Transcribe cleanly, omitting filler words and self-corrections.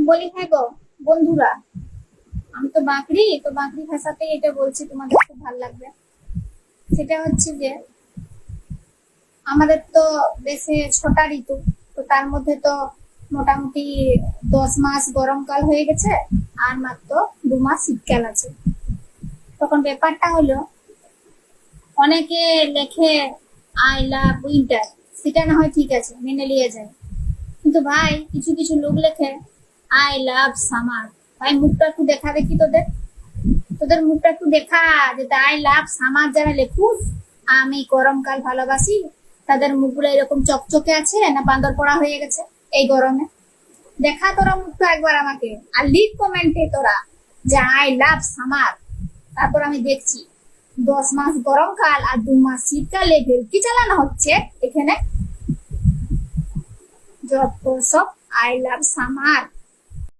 বলি হ্যাঁ গো বন্ধুরা, আমি তো বাঁকড়ি ভাষাতে এটা বলছি, তোমাদের খুব ভালো লাগবে। সেটা হচ্ছে যে আমাদের তো দেশে 6টা ঋতু, তো তার মধ্যে তো মোটামুটি 10 মাস গরমকাল হয়ে গেছে, আর মাত্র 2 মাস শীতকাল আছে। তখন ব্যাপারটা হলো, অনেকে লেখে আই লাভ উইন্টার, সেটা না হয় ঠিক আছে, মেনে নিয়ে যায়। কিন্তু ভাই কিছু কিছু লোক লেখে আই লাভ সামার। ভাই মুখটা একটু দেখা দেখি, তোদের তোদের মুখটা একটু দেখা, যে আই লাভ সামার যারা লেখুস, আমি গরমকাল ভালোবাসি, তাদের মুখগুলো এরকম চকচকে আছে না বান্দর পড়া হয়ে গেছে এই গরমে? দেখা তোরা মুখটা একবার আমাকে, আর লিখ কমেন্টে তোরা যে আই লাভ সামার। তারপর আমি দেখছি 10 মাস গরমকাল আর 2 মাস শীতকালে ভেলকি চালানো হচ্ছে এখানে। যত সব আই লাভ সামার।